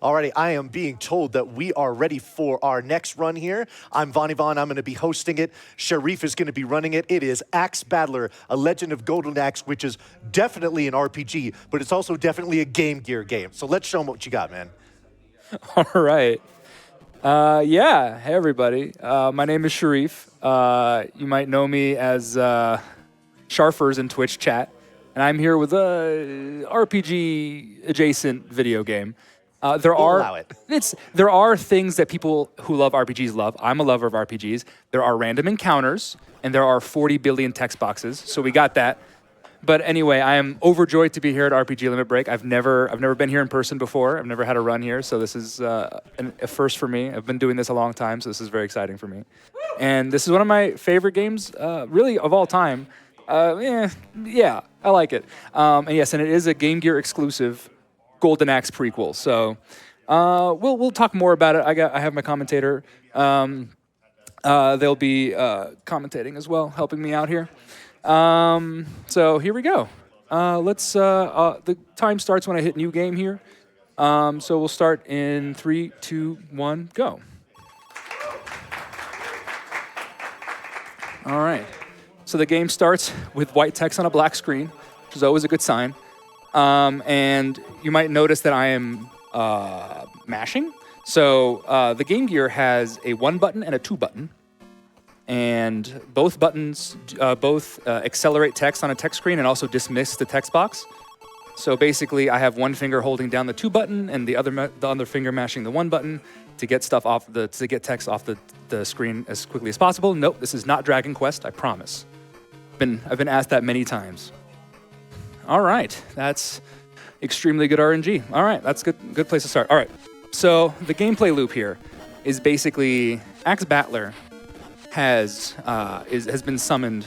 Alrighty, I am being told that we are ready for our next run here. I'm Von Yvonne, I'm gonna be hosting it. Sharif is gonna be running it. It is Axe Battler, a Legend of Golden Axe, which is definitely an RPG, but it's also definitely a Game Gear game. So let's show them what you got, man. All right. Yeah, hey everybody. My name is Sharif. You might know me as Sharfers in Twitch chat, and I'm here with a RPG adjacent video game. There are things that people who love RPGs love. I'm a lover of RPGs. There are random encounters, and there are 40 billion text boxes. So we got that. But anyway, I am overjoyed to be here at RPG Limit Break. I've never been here in person before. I've never had a run here, so this is a first for me. I've been doing this a long time, so this is very exciting for me. And this is one of my favorite games, really, of all time. Yeah, I like it. And yes, and it is a Game Gear exclusive Golden Axe prequel. So we'll talk more about it. I have my commentator. They'll be commentating as well, helping me out here. So here we go. The time starts when I hit new game here. So we'll start in 3, 2, 1, go. All right. So the game starts with white text on a black screen, which is always a good sign. And you might notice that I am mashing. So the Game Gear has a 1 button and a 2 button. And both buttons accelerate text on a text screen and also dismiss the text box. So basically, I have one finger holding down the 2 button and the other finger mashing the 1 button to get text off the screen as quickly as possible. Nope, this is not Dragon Quest, I promise. I've been asked that many times. All right, that's extremely good RNG. All right, that's good place to start. All right, so the gameplay loop here is basically Axe Battler has been summoned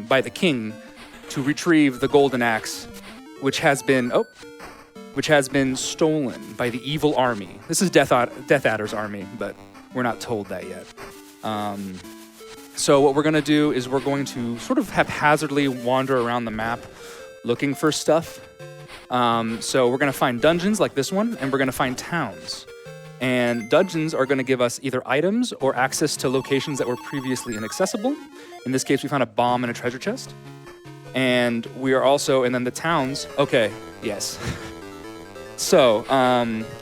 by the king to retrieve the golden axe, which has been stolen by the evil army. This is Death Adder's army, but we're not told that yet. So what we're going to do is we're going to sort of haphazardly wander around the map looking for stuff. So we're going to find dungeons like this one, and we're going to find towns. And dungeons are going to give us either items or access to locations that were previously inaccessible. In this case, we found a bomb and a treasure chest. And then the towns, okay, yes. So,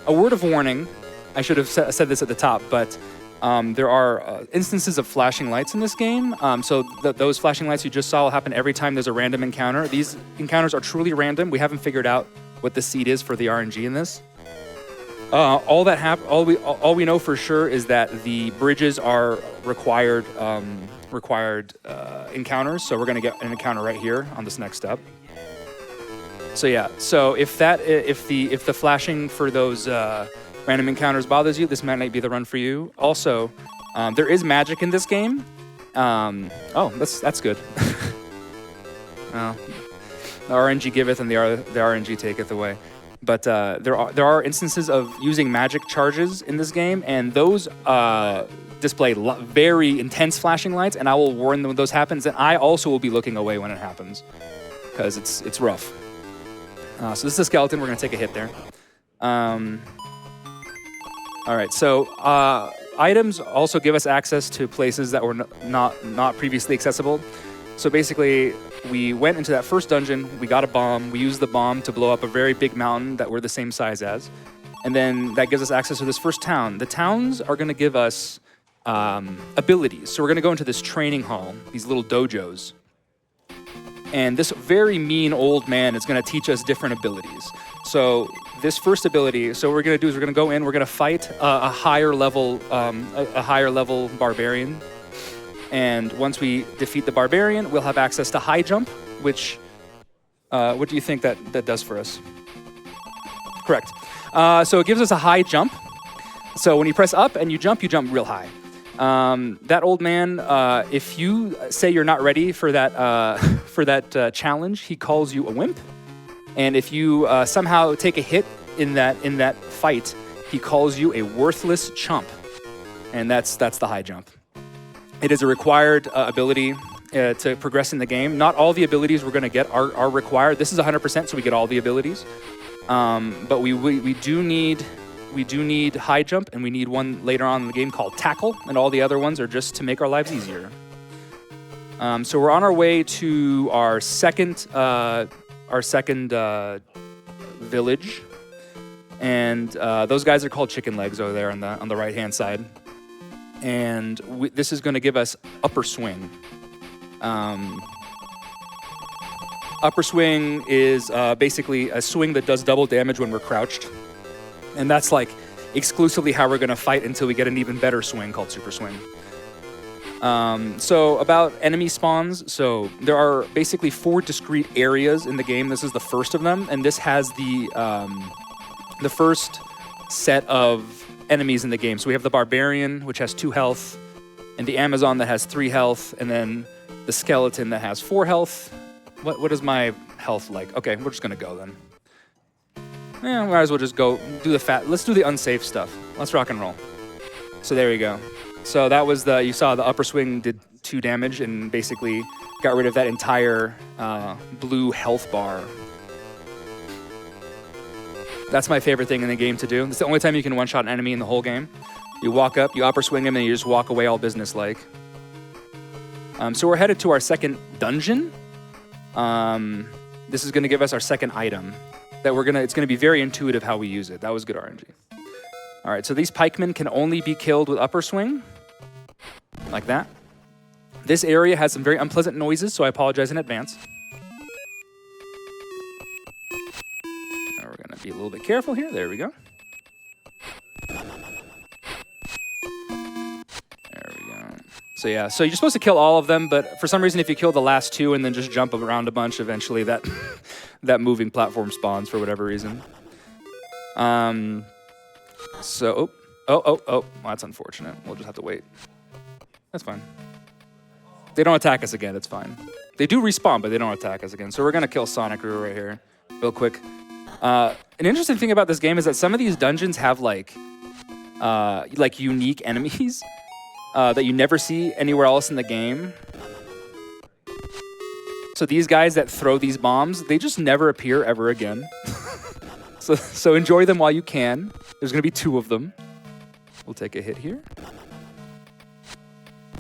a word of warning, I should have said this at the top, but there are instances of flashing lights in this game. So those flashing lights you just saw will happen every time there's a random encounter. These encounters are truly random. We haven't figured out what the seed is for the RNG in this. All we know for sure is that the bridges are required encounters. So we're gonna get an encounter right here on this next step. So yeah, so if the flashing for those random encounters bothers you, this might not be the run for you. Also, there is magic in this game. That's good. The RNG giveth and the RNG taketh away. But there are instances of using magic charges in this game, and those display very intense flashing lights, and I will warn them when those happens, and I also will be looking away when it happens, because it's rough. So this is a skeleton. We're going to take a hit there. All right, so items also give us access to places that were not previously accessible. So basically, we went into that first dungeon, we got a bomb, we used the bomb to blow up a very big mountain that we're the same size as, and then that gives us access to this first town. The towns are going to give us abilities. So we're going to go into this training hall, these little dojos, and this very mean old man is going to teach us different abilities. So this first ability, so what we're going to do is we're going to go in, we're going to fight a higher level barbarian. And once we defeat the barbarian, we'll have access to high jump, which, what do you think that does for us? Correct. So it gives us a high jump. So when you press up and you jump real high. That old man, if you say you're not ready for that challenge, he calls you a wimp. And if you somehow take a hit in that fight, he calls you a worthless chump. And that's the high jump. It is a required ability to progress in the game. Not all the abilities we're going to get are required. This is 100%, so we get all the abilities. But we do need we do need high jump, and we need one later on in the game called tackle, and all the other ones are just to make our lives easier. So we're on our way to our second village, and those guys are called chicken legs over there on the right-hand side. And this is going to give us upper swing. Upper swing is basically a swing that does double damage when we're crouched. And that's like exclusively how we're going to fight until we get an even better swing called super swing. So about enemy spawns. So there are basically 4 discrete areas in the game. This is the first of them. And this has the first set of enemies in the game. So we have the Barbarian, which has 2 health, and the Amazon that has 3 health, and then the Skeleton that has 4 health. What is my health like? Okay, we're just gonna go then. Yeah, might as well just go do let's do the unsafe stuff. Let's rock and roll. So there you go. So that was you saw the upper swing did 2 damage and basically got rid of that entire blue health bar. That's my favorite thing in the game to do. It's the only time you can one-shot an enemy in the whole game. You walk up, you upper swing him, and you just walk away all business-like. So we're headed to our second dungeon. This is going to give us our second item. It's going to be very intuitive how we use it. That was good RNG. All right, so these pikemen can only be killed with upper swing, like that. This area has some very unpleasant noises, so I apologize in advance. We're going to be a little bit careful here. There we go. There we go. So yeah, so you're supposed to kill all of them, but for some reason, if you kill the last 2 and then just jump around a bunch, eventually that that moving platform spawns for whatever reason. So, well, that's unfortunate. We'll just have to wait. That's fine. They don't attack us again. It's fine. They do respawn, but they don't attack us again. So we're going to kill Sonic Roo right here real quick. An interesting thing about this game is that some of these dungeons have like unique enemies that you never see anywhere else in the game. So these guys that throw these bombs, they just never appear ever again. so enjoy them while you can. There's going to be 2 of them. We'll take a hit here.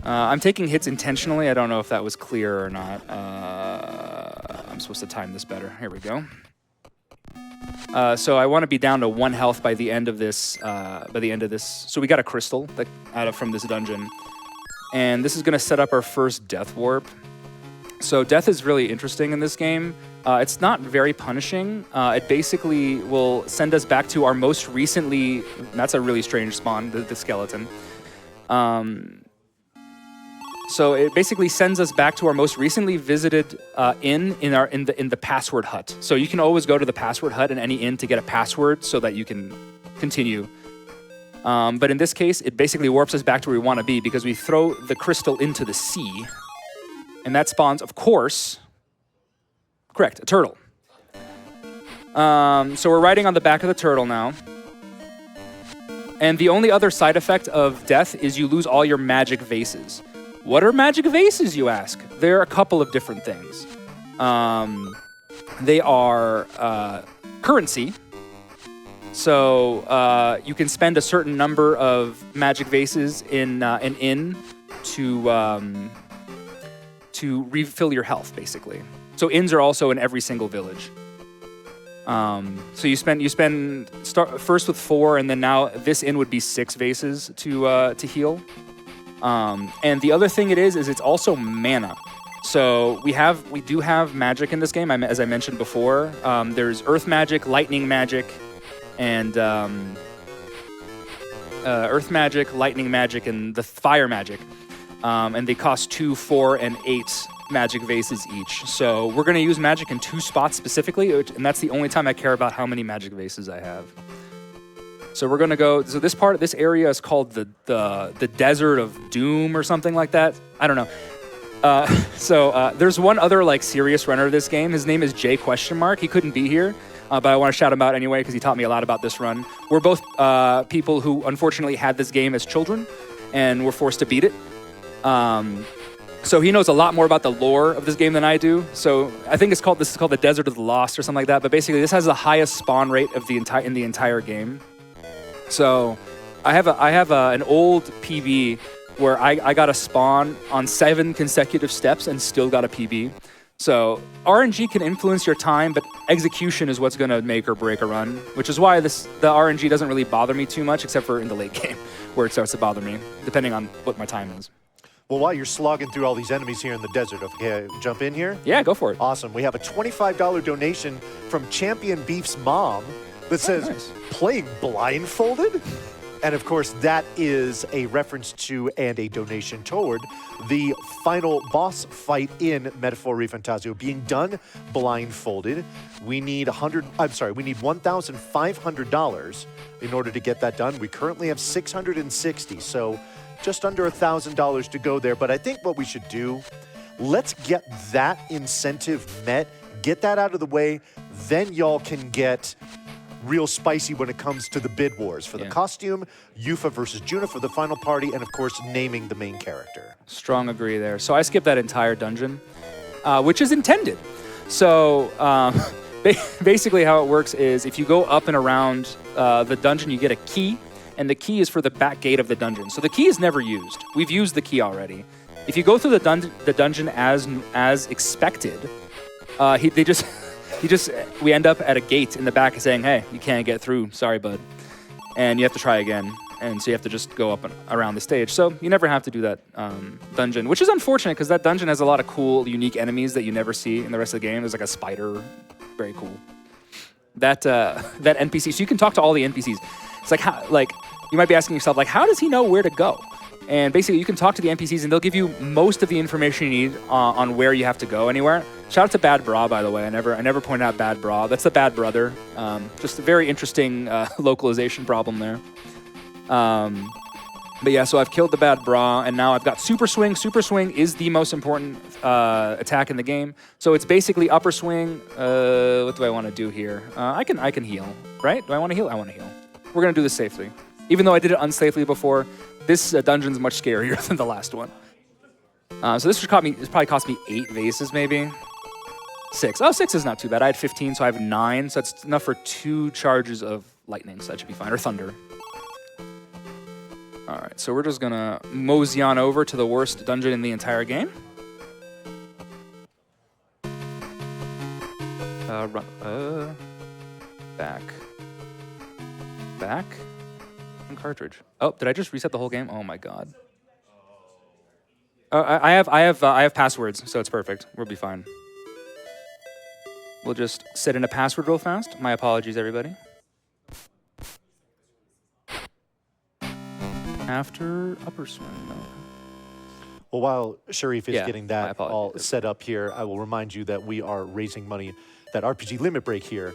I'm taking hits intentionally. I don't know if that was clear or not. I'm supposed to time this better. Here we go. So I want to be down to 1 health by the end of this. So we got a crystal from this dungeon, and this is going to set up our first death warp. So death is really interesting in this game. It's not very punishing. It basically will send us back to our most recently. That's a really strange spawn, the skeleton. So it basically sends us back to our most recently visited inn in the password hut. So you can always go to the password hut in any inn to get a password so that you can continue. But in this case, it basically warps us back to where we want to be because we throw the crystal into the sea, and that spawns, of course, correct, a turtle. So we're riding on the back of the turtle now. And the only other side effect of death is you lose all your magic vases. What are magic vases, you ask? There are a couple of different things. They are currency. So you can spend a certain number of magic vases in an inn to refill your health, basically. So inns are also in every single village. So you start first with 4, and then now this inn would be 6 vases to heal. And the other thing it is it's also mana. So we do have magic in this game, as I mentioned before. There's earth magic, lightning magic, and earth magic, lightning magic, and the fire magic. And they cost 2, 4, and 8 magic vases each. So we're going to use magic in 2 spots specifically, and that's the only time I care about how many magic vases I have. So we're going to go, so this area is called the Desert of Doom or something like that. I don't know. So there's one other like serious runner of this game. His name is J question mark. He couldn't be here, but I want to shout him out anyway because he taught me a lot about this run. We're both people who unfortunately had this game as children and were forced to beat it. So he knows a lot more about the lore of this game than I do. So I think this is called the Desert of the Lost or something like that. But basically, this has the highest spawn rate of in the entire game. So I have an old PB where I got a spawn on 7 consecutive steps and still got a PB. So RNG can influence your time, but execution is what's going to make or break a run, which is why the RNG doesn't really bother me too much, except for in the late game, where it starts to bother me, depending on what my time is. Well, while you're slogging through all these enemies here in the desert, okay, jump in here? Yeah, go for it. Awesome. We have a $25 donation from Champion Beef's mom that says, nice. Playing blindfolded? And of course, that is a reference to and a donation toward the final boss fight in Metaphor ReFantazio being done blindfolded. We need $1,500 in order to get that done. We currently have $660, so just under $1,000 to go there. But I think what we should do, let's get that incentive met, get that out of the way, then y'all can get real spicy when it comes to the bid wars for the costume, Yuffie versus Juna for the final party, and of course, naming the main character. Strong agree there. So I skipped that entire dungeon, which is intended. So basically how it works is if you go up and around the dungeon, you get a key, and the key is for the back gate of the dungeon. So the key is never used. We've used the key already. If you go through the dungeon as expected, we end up at a gate in the back saying, hey, you can't get through, sorry, bud. And you have to try again. And so you have to just go up and around the stage. So you never have to do that dungeon, which is unfortunate because that dungeon has a lot of cool, unique enemies that you never see in the rest of the game. There's like a spider, very cool. That NPC, so you can talk to all the NPCs. It's like you might be asking yourself, like, how does he know where to go? And basically, you can talk to the NPCs, and they'll give you most of the information you need on where you have to go anywhere. Shout out to Bad Bra, by the way. I never pointed out Bad Bra. That's the Bad Brother. Just a very interesting localization problem there. But yeah, so I've killed the Bad Bra, and now I've got Super Swing. Super Swing is the most important attack in the game. So it's basically upper swing. What do I want to do here? I can heal, right? Do I want to heal? I want to heal. We're going to do this safely. Even though I did it unsafely before, this dungeon's much scarier than the last one. So this probably cost me 8 vases, maybe. 6. Oh, 6 is not too bad. I had 15, so I have 9. So that's enough for 2 charges of lightning, so that should be fine. Or thunder. All right, so we're just going to mosey on over to the worst dungeon in the entire game. Back. Cartridge. Oh, did I just reset the whole game? Oh my god. I have passwords, so it's perfect. We'll be fine. We'll just set in a password real fast. My apologies, everybody. After upper swing. No. Well, while Sharif is getting that all apologies. set up here, I will remind you that we are raising money. That RPG Limit Break here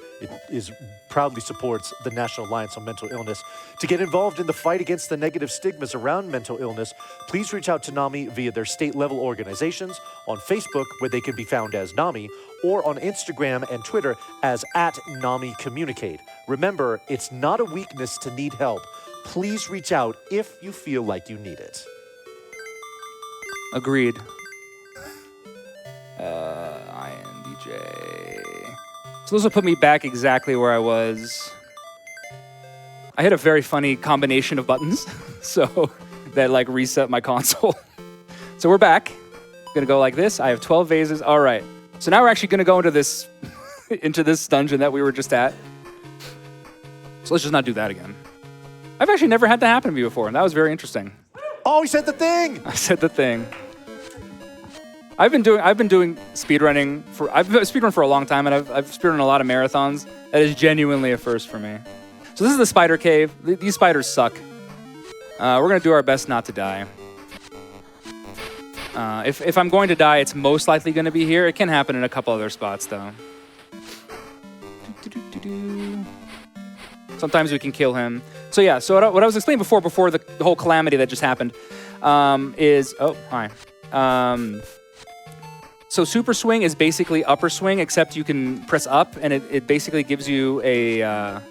proudly supports the National Alliance on Mental Illness. To get involved in the fight against the negative stigmas around mental illness, please reach out to NAMI via their state-level organizations, on Facebook, where they can be found as NAMI, or on Instagram and Twitter as @NAMICommunicate. Remember, it's not a weakness to need help. Please reach out if you feel like you need it. Agreed. INDJ. So this will put me back exactly where I was. I hit a very funny combination of buttons, so that like reset my console. So we're back. Gonna go like this. I have 12 vases. All right. So now we're actually gonna go into this into this dungeon that we were just at. So let's just not do that again. I've actually never had that happen to me before, and that was very interesting. Oh, he said the thing! I said the thing. I've been doing speedrunning I've speedrun for a long time, and I've speedrun a lot of marathons. That is genuinely a first for me. So this is the spider cave. These spiders suck. We're gonna do our best not to die. If I'm going to die, it's most likely gonna be here. It can happen in a couple other spots though. Sometimes we can kill him. So yeah, so what I was explaining before the whole calamity that just happened is, oh, hi. So super swing is basically upper swing, except you can press up, and it basically gives you a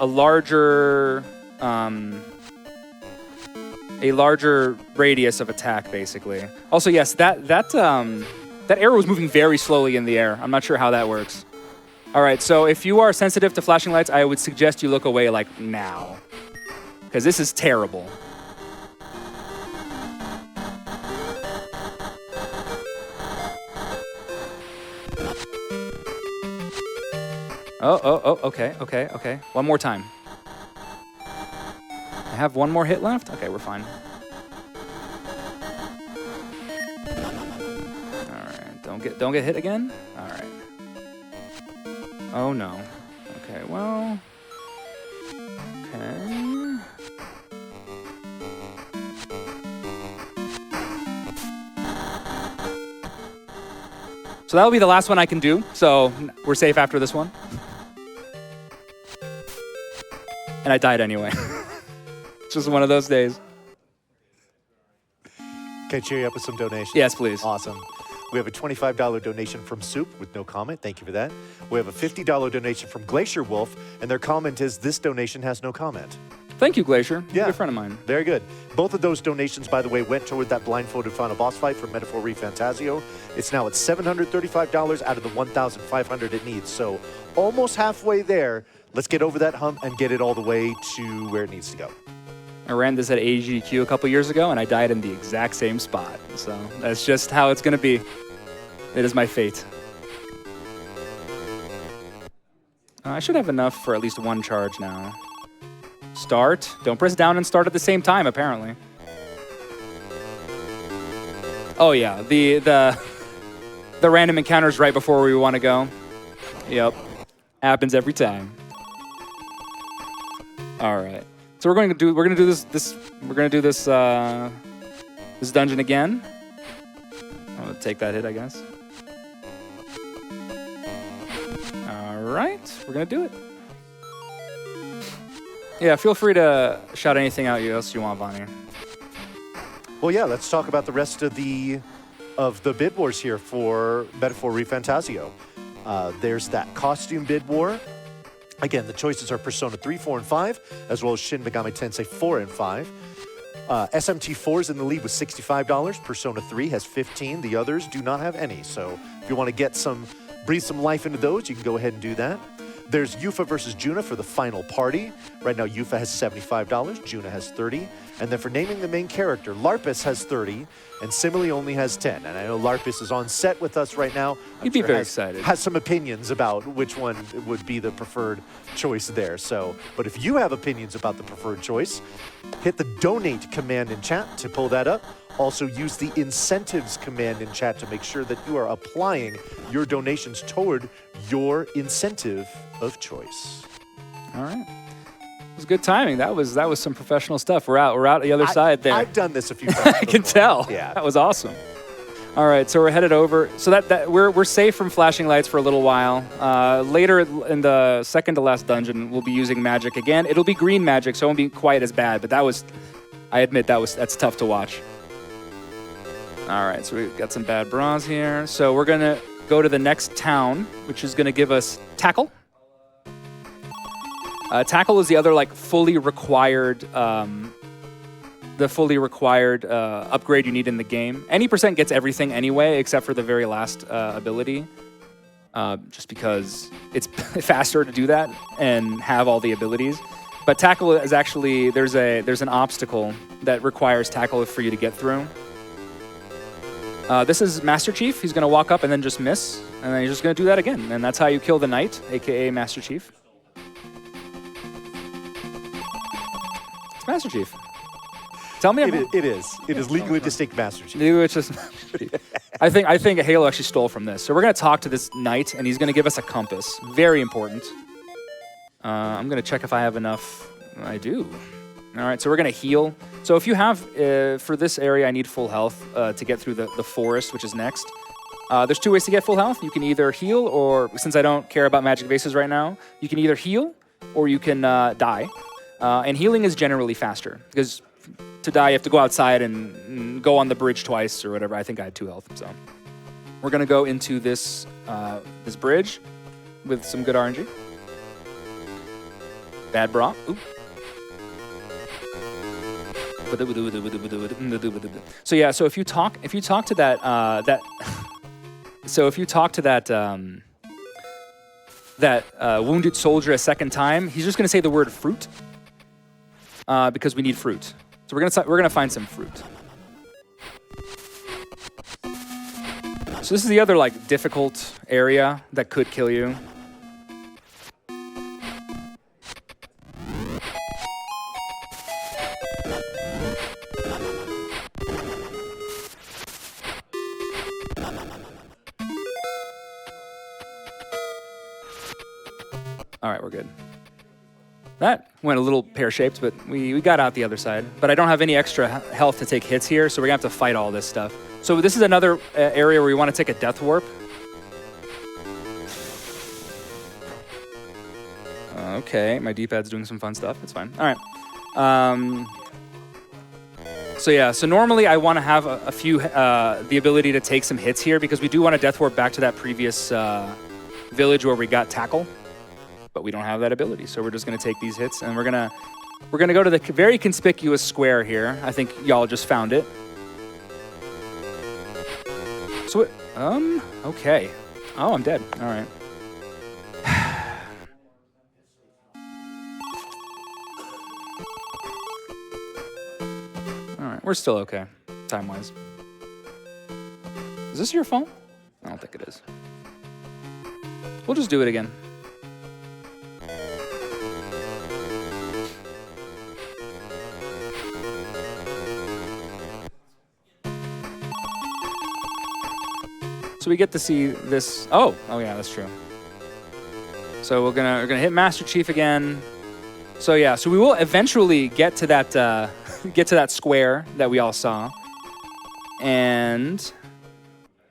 larger radius of attack, basically. Also, yes, that arrow is moving very slowly in the air. I'm not sure how that works. All right, so if you are sensitive to flashing lights, I would suggest you look away like now, because this is terrible. Oh, okay. One more time. I have one more hit left? Okay, we're fine. All right, don't get hit again? All right. Oh no. Okay, well. Okay. So that'll be the last one I can do, so we're safe after this one. And I died anyway. It's just one of those days. Can I cheer you up with some donations? Yes, please. Awesome. We have a $25 donation from Soup with no comment. Thank you for that. We have a $50 donation from Glacier Wolf, and their comment is, this donation has no comment. Thank you, Glacier. Yeah. You're a friend of mine. Very good. Both of those donations, by the way, went toward that blindfolded final boss fight for Metaphor Refantasio. It's now at $735 out of the $1,500 it needs. So almost halfway there. Let's get over that hump and get it all the way to where it needs to go. I ran this at AGQ a couple years ago, and I died in the exact same spot. So that's just how it's going to be. It is my fate. I should have enough for at least one charge now. Start. Don't press down and start at the same time, apparently. Oh, yeah. The random encounters right before we want to go. Yep. Happens every time. All right. So we're going to do this dungeon again. I'm gonna take that hit, I guess. All right, we're gonna do it. Yeah, feel free to shout anything out else you want, Vonnie. Well, yeah, let's talk about the rest of the bid wars here for Metaphor Refantasio. There's that costume bid war. Again, the choices are Persona 3, 4, and 5, as well as Shin Megami Tensei 4 and 5. SMT4 is in the lead with $65. Persona 3 has 15. The others do not have any. So if you want to breathe some life into those, you can go ahead and do that. There's Yufa versus Juna for the final party. Right now, Yufa has $75. Juna has 30. And then for naming the main character, Larpus has 30, and Simile only has 10. And I know Larpus is on set with us right now. He'd be very excited. Has some opinions about which one would be the preferred choice there. So, but if you have opinions about the preferred choice, hit the donate command in chat to pull that up. Also use the incentives command in chat to make sure that you are applying your donations toward your incentive of choice. All right. It was good timing. That was some professional stuff. We're out the other side there. I've done this a few times. I can tell. Yeah. That was awesome. All right, so we're headed over. So that we're safe from flashing lights for a little while. Later in the second to last dungeon, we'll be using magic again. It'll be green magic, so it won't be quite as bad. But I admit that's tough to watch. All right, so we've got some bad bras here. So we're gonna go to the next town, which is gonna give us tackle. Tackle is the other fully required upgrade you need in the game. Any percent gets everything anyway, except for the very last ability, just because it's faster to do that and have all the abilities. But tackle is actually there's an obstacle that requires tackle for you to get through. This is Master Chief. He's gonna walk up and then just miss, and then he's just gonna do that again, and that's how you kill the knight, aka Master Chief. It's Master Chief. Tell me about it is. It is legally distinct Master Chief. It's just I think Halo actually stole from this. So we're gonna talk to this knight, and he's gonna give us a compass. Very important. I'm gonna check if I have enough. I do. All right, so we're gonna heal. So if you have, for this area, I need full health to get through the forest, which is next. There's two ways to get full health. You can either heal, or since I don't care about magic vases right now, you can either heal, or you can die. And healing is generally faster, because to die, you have to go outside and go on the bridge twice or whatever. I think I had 2 health, so. We're gonna go into this bridge with some good RNG. Bad bra. Ooh. So yeah, so if you talk to that that wounded soldier a second time, he's just going to say the word fruit because we need fruit. So we're gonna find some fruit. So this is the other like difficult area that could kill you. All right, we're good. That went a little pear-shaped, but we got out the other side. But I don't have any extra health to take hits here, so we're gonna have to fight all this stuff. So this is another area where you want to take a death warp. Okay, my D-pad's doing some fun stuff. It's fine. All right. So yeah, so normally I want to have a few, the ability to take some hits here because we do want to death warp back to that previous village where we got tackle. But we don't have that ability, so we're just going to take these hits, and we're gonna go to the very conspicuous square here. I think y'all just found it. So, okay. Oh, I'm dead. All right. All right, we're still okay, time-wise. Is this your phone? I don't think it is. We'll just do it again. So we get to see this. Oh yeah, that's true. So we're gonna hit Master Chief again. So yeah, so we will eventually get to that square that we all saw, and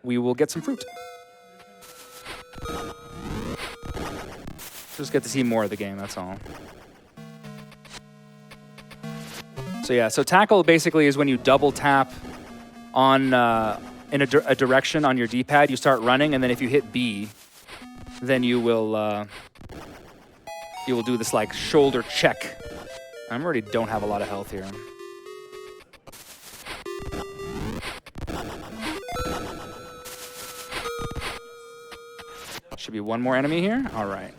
we will get some fruit. Just get to see more of the game. That's all. So yeah, so tackle basically is when you double tap on. In a direction on your D-pad, you start running, and then if you hit B, then you will do this like shoulder check. I already don't have a lot of health here. Should be one more enemy here. All right.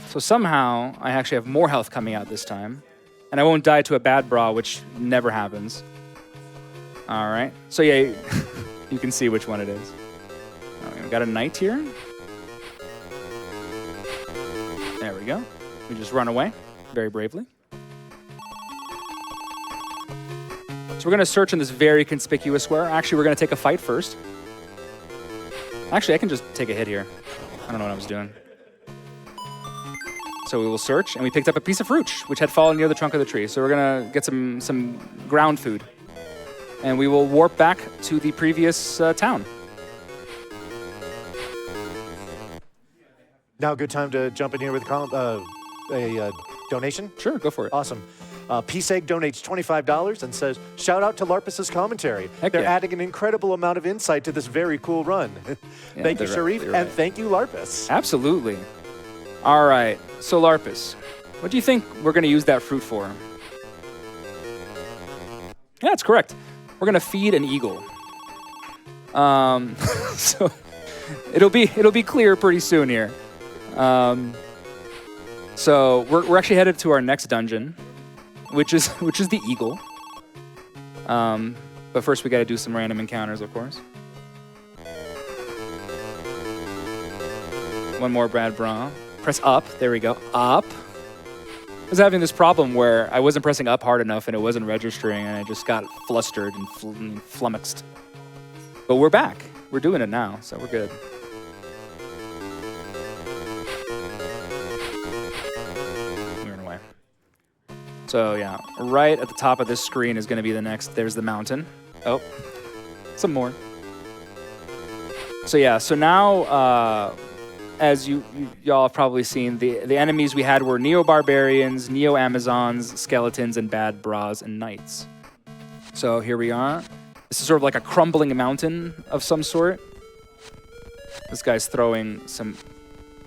So somehow I actually have more health coming out this time, and I won't die to a bad bra, which never happens. All right, so yeah, you can see which one it is. All right, we got a knight here. There we go. We just run away very bravely. So we're gonna search in this very conspicuous square. Actually, we're gonna take a fight first. Actually, I can just take a hit here. I don't know what I was doing. So we will search, and we picked up a piece of fruit, which had fallen near the trunk of the tree. So we're gonna get some ground food. And we will warp back to the previous town. Now a good time to jump in here with a donation? Sure, go for it. Awesome. P-Seg donates $25 and says, shout out to Larpus's commentary. Heck They're yeah. adding an incredible amount of insight to this very cool run. Thank you, Sharif, and thank you, Larpus. Absolutely. All right, so Larpus, what do you think we're going to use that fruit for? Yeah, that's correct. We're gonna feed an eagle. So it'll be clear pretty soon here. So we're actually headed to our next dungeon, which is the eagle. But first we got to do some random encounters, of course. One more Brad Braun. Press up. There we go. Up. I was having this problem where I wasn't pressing up hard enough and it wasn't registering, and I just got flustered and flummoxed. But we're back. We're doing it now, so we're good. We're away. So yeah, right at the top of this screen is going to be the next. There's the mountain. Oh, some more. So yeah, so now, as y'all have probably seen, the enemies we had were Neo-Barbarians, Neo-Amazons, Skeletons, and Bad Bras and Knights. So here we are. This is sort of like a crumbling mountain of some sort. This guy's throwing some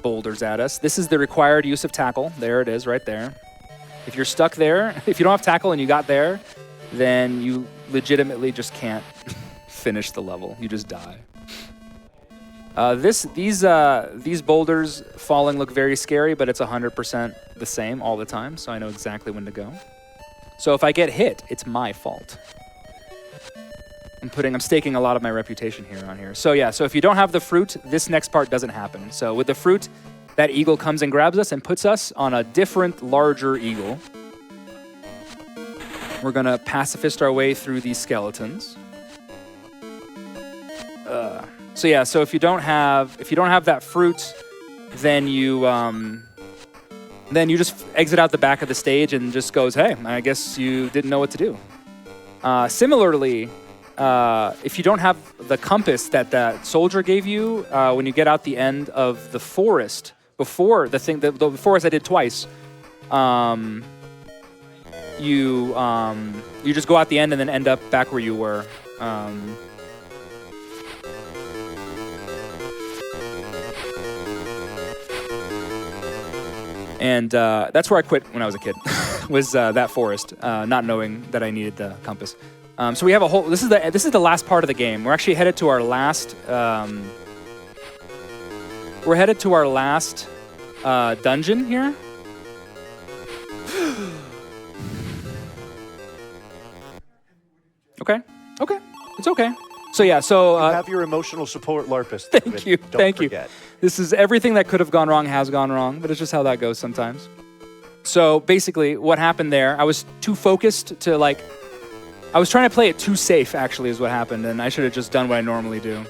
boulders at us. This is the required use of tackle. There it is, right there. If you're stuck there, if you don't have tackle and you got there, then you legitimately just can't finish the level. You just die. These boulders falling look very scary, but it's 100% the same all the time, so I know exactly when to go. So if I get hit, it's my fault. I'm staking a lot of my reputation here on here. So yeah, so if you don't have the fruit, this next part doesn't happen. So with the fruit, that eagle comes and grabs us and puts us on a different, larger eagle. We're gonna pacifist our way through these skeletons. So yeah, so if you don't have that fruit, then you just exit out the back of the stage and just goes, hey, I guess you didn't know what to do. Similarly, if you don't have the compass that soldier gave you when you get out the end of the forest, before the forest I did twice, you just go out the end and then end up back where you were. And that's where I quit when I was a kid, was that forest, not knowing that I needed the compass. So we have a whole. This is the last part of the game. We're actually headed to our last. We're headed to our last dungeon here. Okay. It's okay. So yeah. So have your emotional support, Larpus. Thank you. Don't forget. This is everything that could have gone wrong has gone wrong, but it's just how that goes sometimes. So basically, what happened there? I was too focused to I was trying to play it too safe. Actually, is what happened, and I should have just done what I normally do.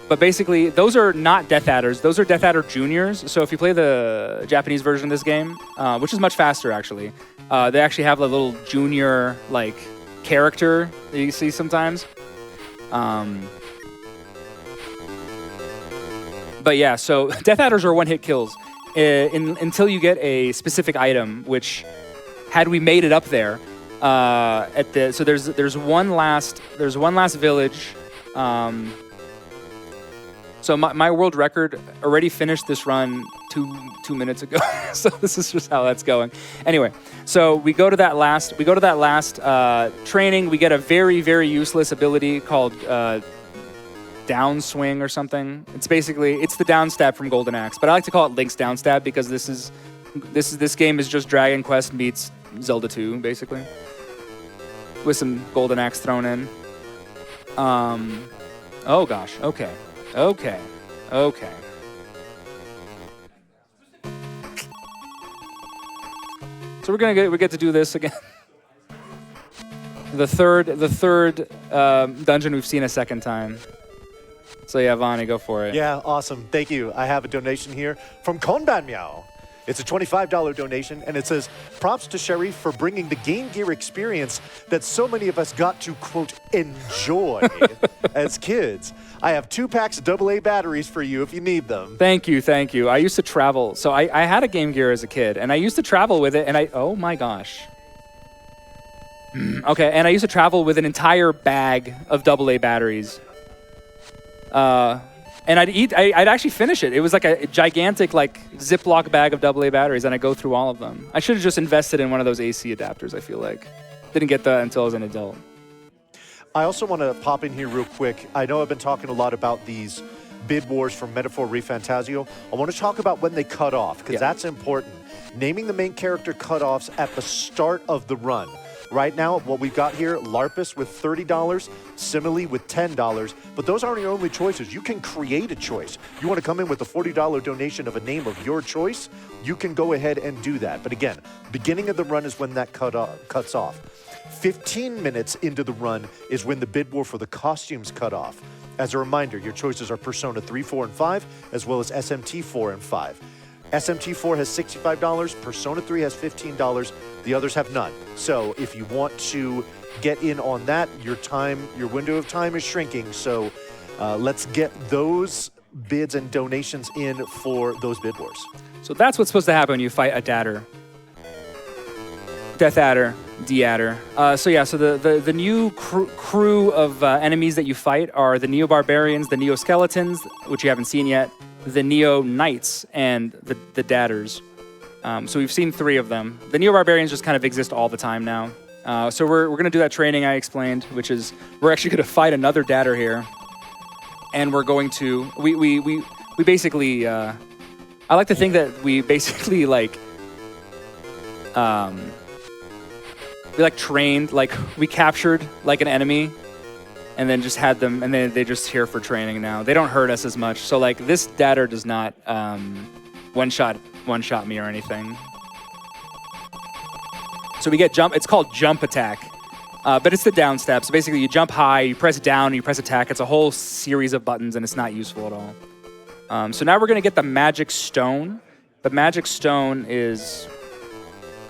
But basically, those are not Death Adders. Those are Death Adder Juniors. So if you play the Japanese version of this game, which is much faster actually, they actually have a little junior character that you see sometimes. But yeah, so Death Adders are one-hit kills until you get a specific item, which, had we made it up there, so there's one last village. So my world record already finished this run two minutes ago. So this is just how that's going. Anyway, so we go to that last training. We get a very, very useless ability called downswing or something. It's the down stab from Golden Axe, but I like to call it Link's down stab because this game is just Dragon Quest meets Zelda 2 basically, with some Golden Axe thrown in. Oh gosh. Okay. So we get to do this again. The third dungeon we've seen a second time. So yeah, Vani, go for it. Yeah, awesome. Thank you. I have a donation here from Konban Meow. It's a $25 donation, and it says, props to Sharif for bringing the Game Gear experience that so many of us got to, quote, enjoy as kids. I have 2 packs of AA batteries for you if you need them. Thank you. I used to travel. So I had a Game Gear as a kid, and I used to travel with it, and oh my gosh. Okay, and I used to travel with an entire bag of AA batteries. And I'd actually finish it. It was like a gigantic Ziploc bag of AA batteries, and I go through all of them. I should have just invested in one of those AC adapters, I feel like. Didn't get that until I was an adult. I also want to pop in here real quick. I know I've been talking a lot about these bid wars from Metaphor ReFantazio. I want to talk about when they cut off, because that's important. Naming the main character cutoffs at the start of the run. Right now, what we've got here, Larpus with $30, Simile with $10, but those aren't your only choices. You can create a choice. You want to come in with a $40 donation of a name of your choice, you can go ahead and do that. But again, beginning of the run is when that cuts off. 15 minutes into the run is when the bid war for the costumes cut off. As a reminder, your choices are Persona 3, 4, and 5, as well as SMT 4 and 5. SMT 4 has $65, Persona 3 has $15, the others have none. So if you want to get in on that, your window of time is shrinking. So let's get those bids and donations in for those bid wars. So that's what's supposed to happen when you fight a Dadder. Death Adder, D-Adder. So the new crew of enemies that you fight are the Neo-Barbarians, the Neo-Skeletons, which you haven't seen yet, the Neo-Knights, and the Dadders. So we've seen 3 of them. The Neo-Barbarians just kind of exist all the time now. So we're going to do that training I explained, which is we're actually going to fight another Dadder here. and we're going to we basically I like to think that we basically like we like trained, like we captured like an enemy and then just had them, and then they're just here for training now. They don't hurt us as much. So like this datter does not one shot me or anything. So we get jump, it's called jump attack. But it's the down step. So basically you jump high, you press down, you press attack. It's a whole series of buttons and it's not useful at all. So now we're gonna get the magic stone. The magic stone is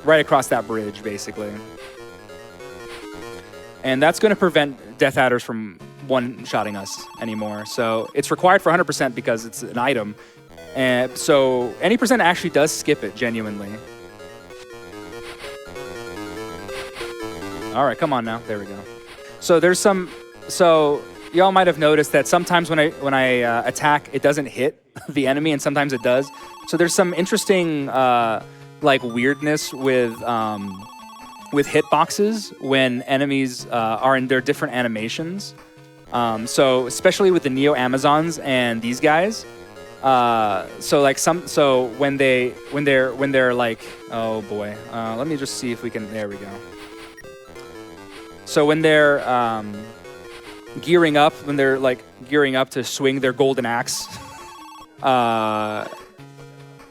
right across that bridge, basically. And that's gonna prevent Death Adders from one-shotting us anymore. So it's required for 100% because it's an item. And so any percent actually does skip it, genuinely. All right, come on now. There we go. So there's some. So y'all might have noticed that sometimes when I attack, it doesn't hit the enemy, and sometimes it does. So there's some interesting like weirdness with hitboxes when enemies are in their different animations. So especially with the Neo Amazons and these guys. So when they're like, oh boy, let me just see if we can. There we go. So when they're gearing up to swing their golden axe,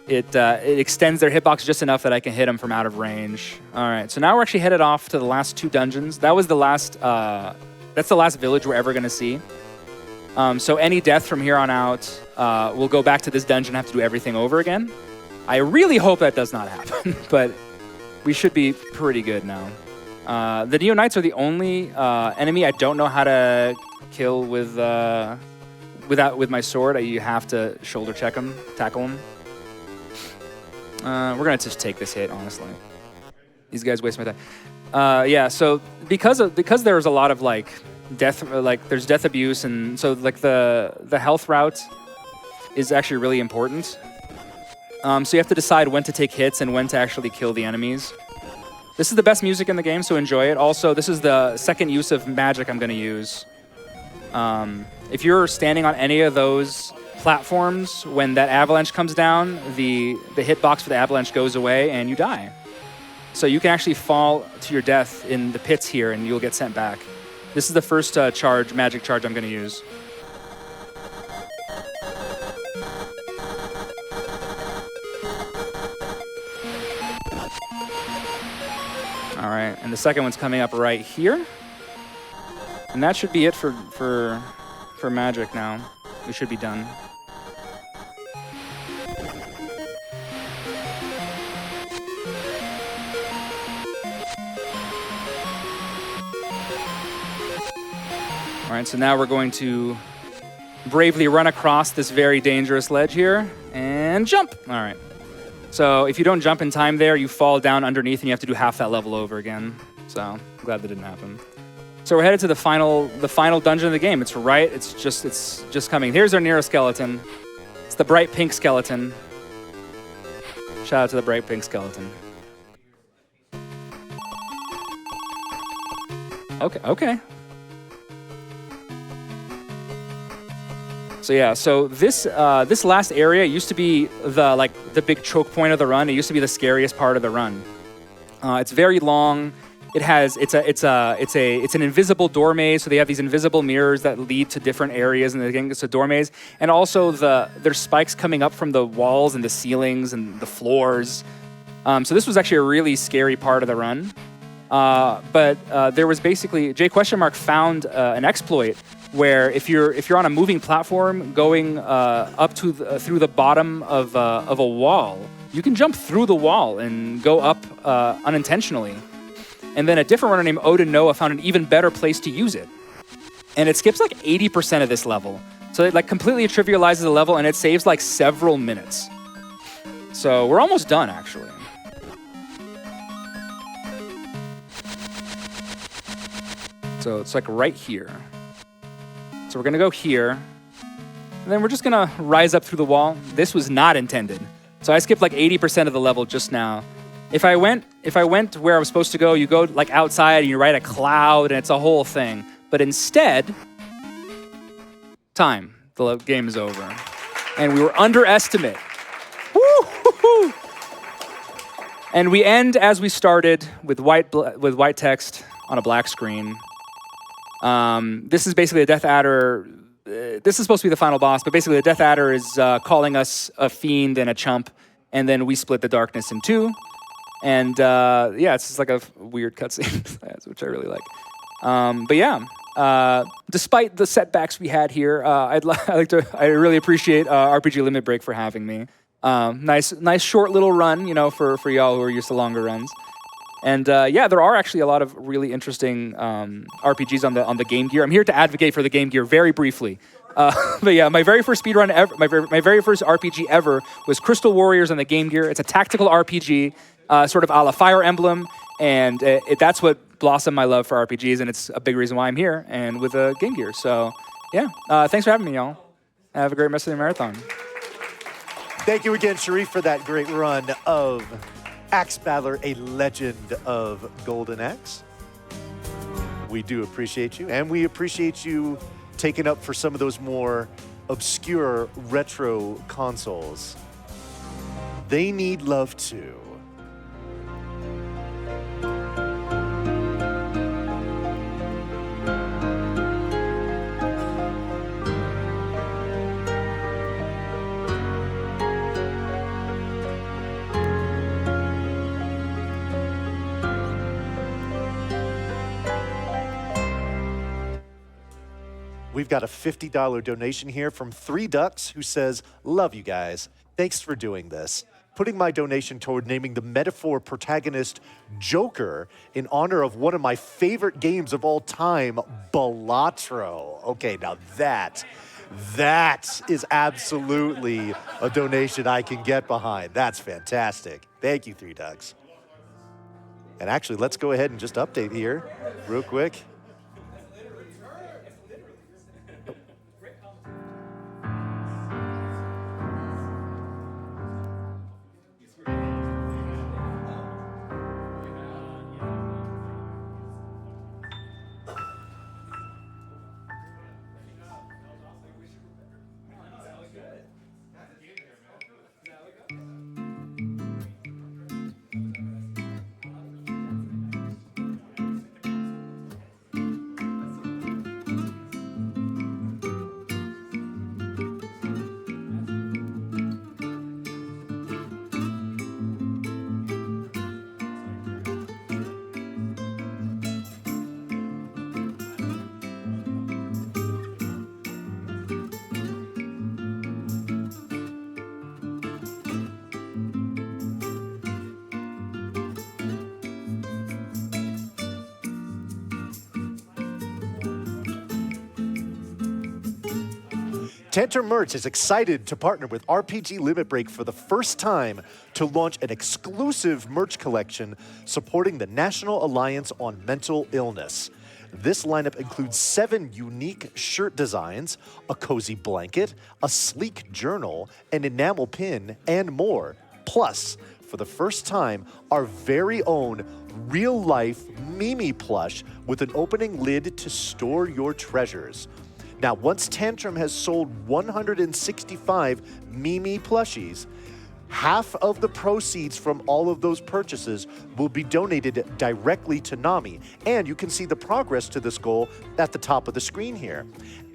it extends their hitbox just enough that I can hit them from out of range. All right, so now we're actually headed off to the last 2 dungeons. That was the last. That's the last village we're ever gonna see. So any death from here on out, we'll go back to this dungeon and have to do everything over again. I really hope that does not happen, but we should be pretty good now. The Neo Knights are the only enemy I don't know how to kill with my sword. You have to shoulder check them, tackle them. We're gonna just take this hit, honestly. These guys waste my time. Yeah, so because there's a lot of like death, like there's death abuse, and so like the health route is actually really important. So you have to decide when to take hits and when to actually kill the enemies. This is the best music in the game, so enjoy it. Also, this is the second use of magic I'm going to use. If you're standing on any of those platforms, when that avalanche comes down, the hitbox for the avalanche goes away and you die. So you can actually fall to your death in the pits here and you'll get sent back. This is the first magic charge I'm going to use. All right, and the second one's coming up right here. And that should be it for magic now. We should be done. All right, so now we're going to bravely run across this very dangerous ledge here and jump. All right. So if you don't jump in time there, you fall down underneath and you have to do half that level over again. So I'm glad that didn't happen. So we're headed to the final dungeon of the game. It's just coming. Here's our nearest skeleton. It's the bright pink skeleton. Shout out to the bright pink skeleton. Okay. So yeah, so this last area used to be the big choke point of the run. It used to be the scariest part of the run. It's very long. It's an invisible door maze. So they have these invisible mirrors that lead to different areas, and again, it's a door maze. And also there's spikes coming up from the walls and the ceilings and the floors. So this was actually a really scary part of the run. But there was basically J found an exploit where if you're on a moving platform going up to through the bottom of a wall, you can jump through the wall and go up unintentionally. And then a different runner named Odin Noah found an even better place to use it. And it skips like 80% of this level. So it like completely trivializes the level and it saves like several minutes. So we're almost done actually. So it's like right here. So we're gonna go here, and then we're just gonna rise up through the wall. This was not intended. So I skipped like 80% of the level just now. If I went where I was supposed to go, you go like outside and you ride a cloud and it's a whole thing. But instead, time. the game is over. And we were underestimate. Woo-hoo-hoo. And we end as we started with white text on a black screen. This is basically a Death Adder. This is supposed to be the final boss, but basically the Death Adder is calling us a fiend and a chump, and then we split the darkness in two. And yeah, it's just like a weird cutscene, which I really like. But yeah, despite the setbacks we had here, I really appreciate RPG Limit Break for having me. Nice short little run, you know, for y'all who are used to longer runs. And yeah, there are actually a lot of really interesting RPGs on the Game Gear. I'm here to advocate for the Game Gear very briefly. But yeah, my very first speedrun ever, my very first RPG ever was Crystal Warriors on the Game Gear. It's a tactical RPG, sort of a la Fire Emblem, and that's what blossomed my love for RPGs, and it's a big reason why I'm here and with a Game Gear. So yeah, thanks for having me, y'all. Have a great rest of the marathon. Thank you again, Sharif, for that great run of Axe Battler, a legend of Golden Axe. We do appreciate you, and we appreciate you taking up for some of those more obscure retro consoles. They need love too. We've got a $50 donation here from 3 Ducks who says, "Love you guys. Thanks for doing this. Putting my donation toward naming the Metaphor protagonist Joker in honor of one of my favorite games of all time, Balatro." Okay, now that is absolutely a donation I can get behind. That's fantastic. Thank you, 3 Ducks. And actually, let's go ahead and just update here real quick. Tantrum Merch is excited to partner with RPG Limit Break for the first time to launch an exclusive merch collection supporting the National Alliance on Mental Illness. This lineup includes 7 unique shirt designs, a cozy blanket, a sleek journal, an enamel pin, and more. Plus, for the first time, our very own real-life Mimi plush with an opening lid to store your treasures. Now, once Tantrum has sold 165 Mimi plushies, half of the proceeds from all of those purchases will be donated directly to NAMI. And you can see the progress to this goal at the top of the screen here.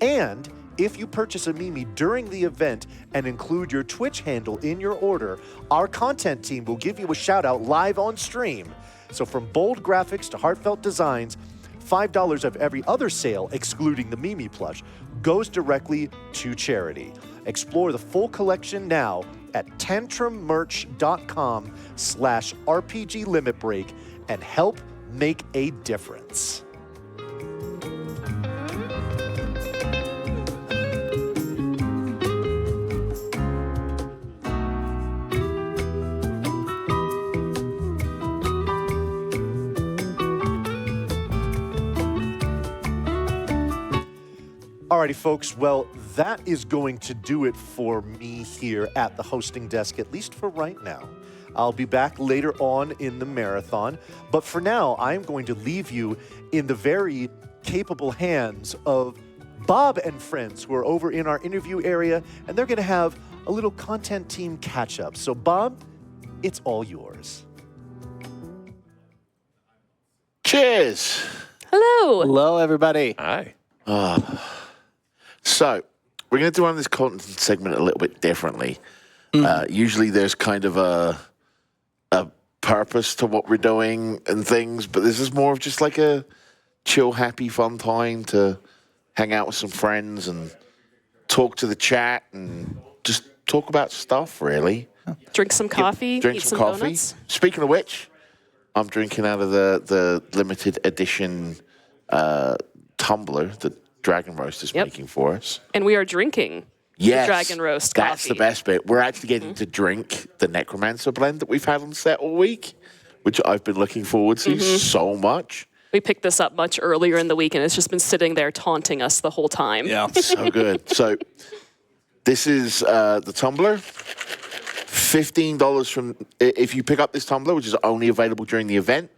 And if you purchase a Mimi during the event and include your Twitch handle in your order, our content team will give you a shout out live on stream. So from bold graphics to heartfelt designs, $5 of every other sale, excluding the Mimi plush, goes directly to charity. Explore the full collection now at tantrummerch.com/RPG Limit Break and help make a difference. Alrighty, folks, well, that is going to do it for me here at the hosting desk, at least for right now. I'll be back later on in the marathon, but for now, I'm going to leave you in the very capable hands of Bob and friends who are over in our interview area, and they're going to have a little content team catch-up. So, Bob, it's all yours. Cheers. Hello. Hello, everybody. Hi. So, we're going to run this content segment a little bit differently. Usually there's kind of a purpose to what we're doing and things, but this is more of just like a chill, happy, fun time to hang out with some friends and talk to the chat and just talk about stuff, really. Drink some coffee, Drink eat some some coffee. donuts. Speaking of which, I'm drinking out of the limited edition tumbler that Dragon Roast is making for us. And we are drinking Yes, the Dragon Roast that's coffee. the best bit. We're actually getting to drink the Necromancer blend that we've had on set all week, which I've been looking forward to so much. We picked this up much earlier in the week, and it's just been sitting there taunting us the whole time. Yeah. So good. So this is the tumbler. $15 from, if you pick up this tumbler, which is only available during the event,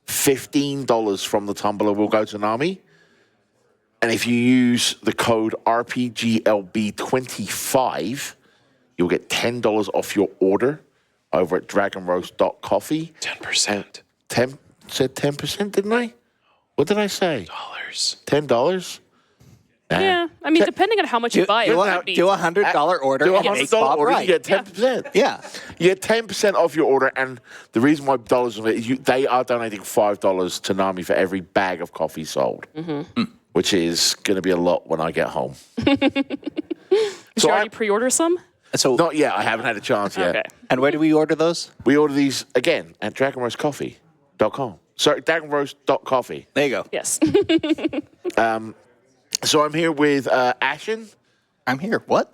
$15 from the tumbler will go to Nami. And if you use the code RPGLB25, you'll get $10 off your order over at dragonroast.coffee. 10%. 10 said 10%, didn't I? What did I say? Dollars. $10? Yeah, I mean, depending on how much you buy, it would be. Do a $100 order. Do a and make $100 Bob order, right. you get 10%. Yeah. You get 10% off your order, and the reason why dollars on it is they are donating $5 to Nami for every bag of coffee sold, which is going to be a lot when I get home. Did you already pre-order some? So, Not yet. I haven't had a chance yet. Okay. and where do we order those? We order these again at dragonroastcoffee.com. Sorry, dragonroast.coffee. There you go. Yes. So I'm here with Ashen. I'm here. What?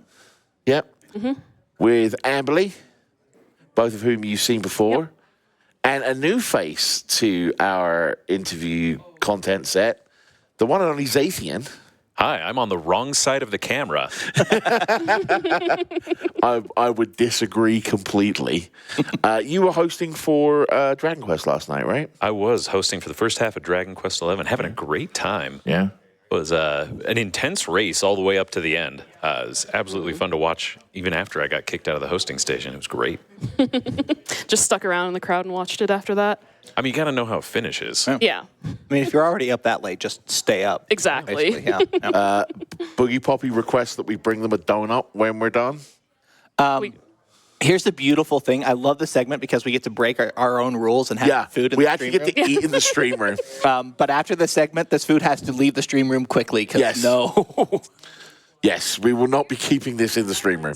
Yep. With Amberly, both of whom you've seen before. Yep. And a new face to our interview content set, the one and only Zathian. Hi, I'm on the wrong side of the camera. I would disagree completely. You were hosting for Dragon Quest last night, right? I was hosting for the first half of Dragon Quest XI, having a great time. Yeah. It was an intense race all the way up to the end. It was absolutely fun to watch, even after I got kicked out of the hosting station. It was great. Just stuck around in the crowd and watched it after that. I mean, you got to know how it finishes. Yeah, I mean, if you're already up that late, just stay up. exactly. Basically, yeah. Boogie Poppy requests that we bring them a donut when we're done. Here's the beautiful thing. I love this segment because we get to break our own rules and have Yeah. food in We the actually stream get to eat in the stream room. room. But after this segment, this food has to leave the stream room quickly because Yes. no. Yes, we will not be keeping this in the stream room.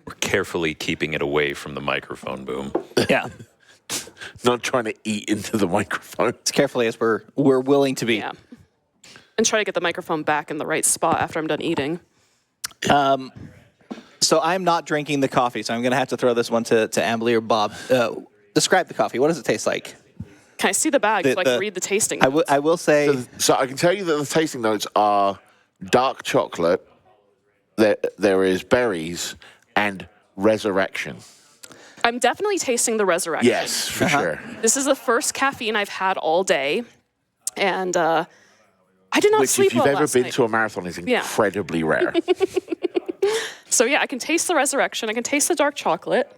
We're carefully keeping it away from the microphone boom. Yeah. Not trying to eat into the microphone. As carefully as we're willing to be. Yeah. And try to get the microphone back in the right spot after I'm done eating. So I'm not drinking the coffee, so I'm going to have to throw this one to Ambly or Bob. Describe the coffee. What does it taste like? Can I see the bag so I can read the tasting notes? I will say, So I can tell you that the tasting notes are dark chocolate, there is berries, and resurrection. I'm definitely tasting the resurrection. Yes, for sure. This is the first caffeine I've had all day. And I did not Which, sleep if you've well ever last been night. to a marathon, is Yeah. incredibly rare. So yeah, I can taste the resurrection. I can taste the dark chocolate.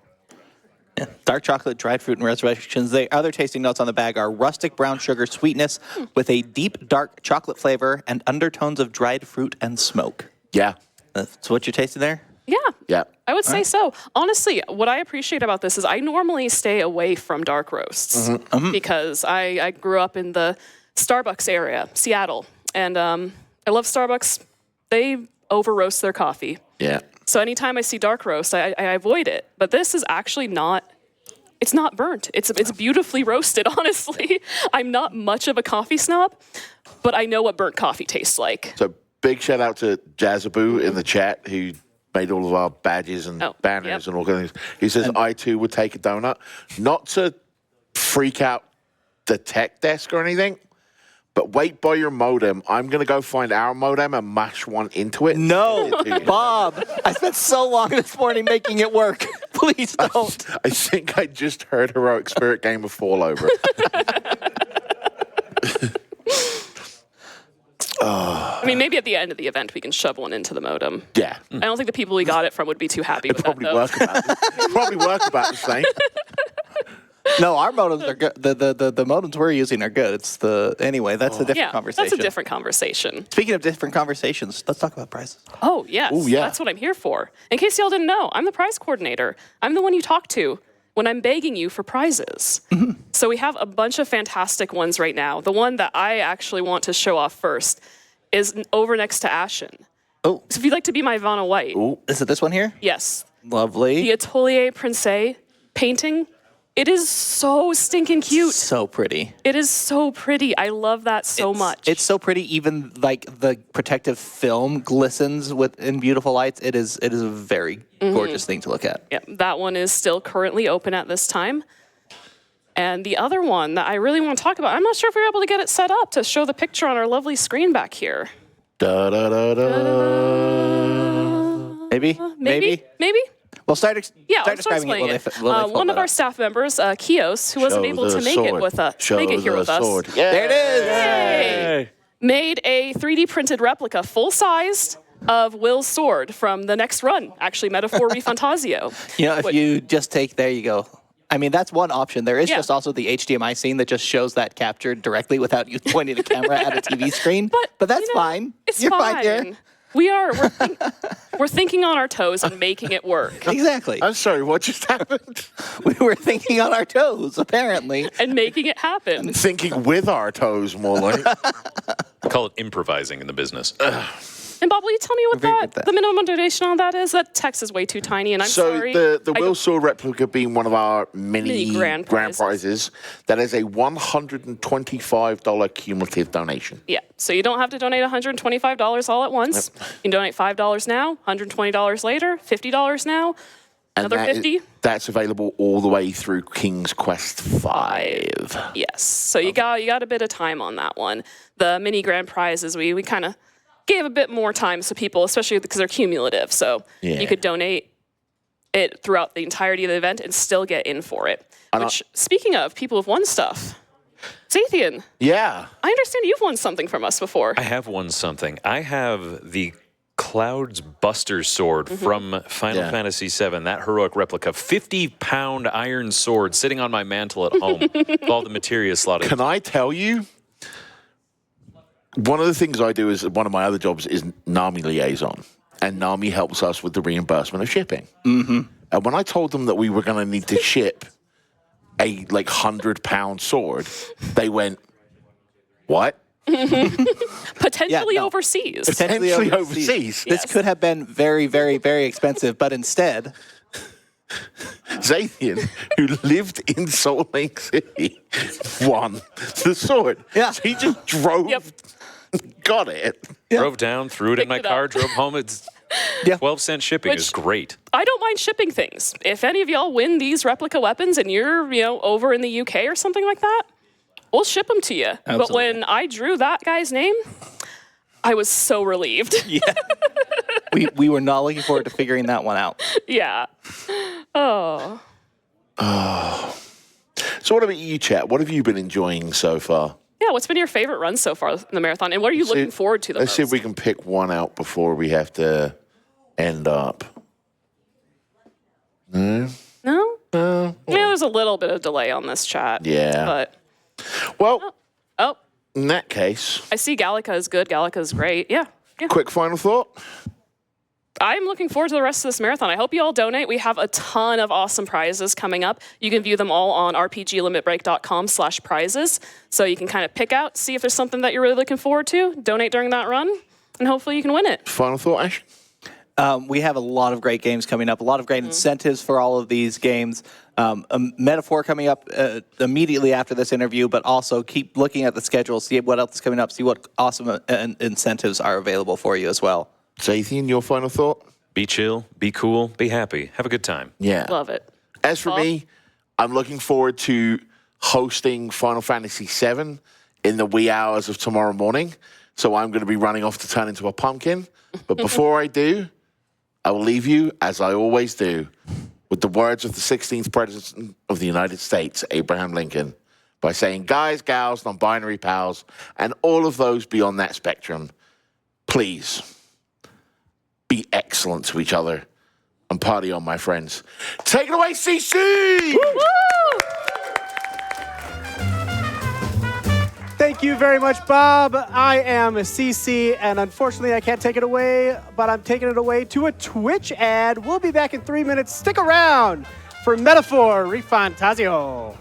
dark chocolate, dried fruit, and resurrections. The other tasting notes on the bag are rustic brown sugar sweetness with a deep dark chocolate flavor and undertones of dried fruit and smoke. Yeah, That's what you're tasting there? Yeah. yeah. I would say so. Honestly, what I appreciate about this is I normally stay away from dark roasts because I grew up in the Starbucks area, Seattle, and I love Starbucks. They over roast their coffee. Yeah. So anytime I see dark roast, I avoid it. But this is actually not, it's not burnt. It's beautifully roasted, honestly. I'm not much of a coffee snob, but I know what burnt coffee tastes like. So big shout out to Jazzaboo in the chat who made all of our badges and banners and all kinds of things. He says, I too would take a donut. Not to freak out the tech desk or anything, but wait by your modem. I'm going to go find our modem and mash one into it. No, Bob, I spent so long this morning making it work. Please don't. I think I just heard Heroic Spirit Gamer fall over. I mean, maybe at the end of the event we can shove one into the modem. Yeah. I don't think the people we got it from would be too happy with that, Probably though. work about the same. No, our modems are good. The modems we're using are good. It's anyway. That's a different Yeah, conversation. that's a different conversation. Speaking of different conversations, let's talk about prizes. Oh, yes. Ooh, yeah. That's what I'm here for. In case y'all didn't know, I'm the prize coordinator. I'm the one you talk to when I'm begging you for prizes. So we have a bunch of fantastic ones right now. The one that I actually want to show off first is over next to Ashen. Oh, So if you'd like to be my Vanna White, is it this one here? yes. Lovely. The Atelier Princess painting, it is so stinking cute. So pretty. It is so pretty. I love that so much. It's so pretty. Even like the protective film glistens in beautiful lights. It is a very gorgeous thing to look at. Yeah, that one is still currently open at this time. And the other one that I really want to talk about, I'm not sure if we were able to get it set up to show the picture on our lovely screen back here. Da, da, da, da. Maybe. Maybe? Well, start Yeah, I'll start describing it. explaining While it. One of our staff members, Kios, who wasn't able to make it with us, make it here with us, Yeah. There it is. Yay! Made a 3D printed replica, full-sized, of Will's sword from the next run, actually, Metaphor Refantasio. You know, if you just take, there you go. I mean, that's one option. There is Yeah. just also the HDMI scene that just shows that captured directly without you pointing the camera at a TV screen. But that's you know, fine. It's You're fine. fine there. We're thinking on our toes and making it work. Exactly. I'm sorry, what just happened? We were thinking on our toes, apparently. And making it happen. Thinking with our toes, more like. Call it improvising in the business. And Bob, will you tell me what Agree with that. the minimum donation on that is? That text is way too tiny, and I'm So sorry. the I Will don't- Sword replica being one of our mini grand prizes, that is a $125 cumulative donation. Yeah, so you don't have to donate $125 all at once. You can donate $5 now, $120 later, $50 now, And another that is- 50. That's available all the way through King's Quest 5. Yes, so you got a bit of time on that one. The mini grand prizes, we kind of gave a bit more time so people, especially because they're cumulative, so Yeah. you could donate it throughout the entirety of the event and still get in for it. Which, speaking of people who've won stuff, Zathian, Yeah. I understand you've won something from us before. I have won something. I have the Cloud's Buster sword from Final Yeah. Fantasy VII, that heroic replica, 50-pound iron sword sitting on my mantle at home with all the materia slotted. Can I tell you? One of the things I do is one of my other jobs is NAMI liaison, and NAMI helps us with the reimbursement of shipping. Mm-hmm. And when I told them that we were going to need to ship a 100-pound sword, they went, "What? Potentially no. overseas. Potentially overseas?" This could have been very, very, very expensive, but instead, Zathian, who lived in Salt Lake City, won the sword. Yeah. So he just drove, Yep. got it. Drove down, threw it in my Picked it car, up. drove home. It's Yeah. 12-cent shipping is great. I don't mind shipping things. If any of y'all win these replica weapons and you're, over in the UK or something like that, we'll ship them to you. But Absolutely. when I drew that guy's name, I was so relieved. we were not looking forward to figuring that one out. Yeah. Oh. So what about you, chat? What have you been enjoying so far? Yeah, what's been your favorite run so far in the marathon? And what are you looking forward to the Let's most? see if we can pick one out before we have to end up. No? Yeah, there's a little bit of delay on this chat. Yeah. But, Well, oh, in that case, I see Gallica is good. Gallica is great. Yeah. quick final thought. I'm looking forward to the rest of this marathon. I hope you all donate. We have a ton of awesome prizes coming up. You can view them all on rpglimitbreak.com/prizes. So you can kind of pick out, see if there's something that you're really looking forward to, donate during that run, and hopefully you can win it. Final thought, Ash? We have a lot of great games coming up, a lot of great incentives for all of these games. A Metaphor coming up immediately after this interview, but also keep looking at the schedule, see what else is coming up, see what awesome incentives are available for you as well. Zathian, your final thought? Be chill, be cool, be happy. Have a good time. Yeah. Love it. As for me, I'm looking forward to hosting Final Fantasy VII in the wee hours of tomorrow morning. So I'm going to be running off to turn into a pumpkin. But before I do, I will leave you, as I always do, with the words of the 16th President of the United States, Abraham Lincoln, by saying, guys, gals, non-binary pals, and all of those beyond that spectrum, please be excellent to each other and party on, my friends. Take it away, CC! Thank you very much, Bob. I am CC, and unfortunately I can't take it away, but I'm taking it away to a Twitch ad. We'll be back in 3 minutes. Stick around for Metaphor Refantasio.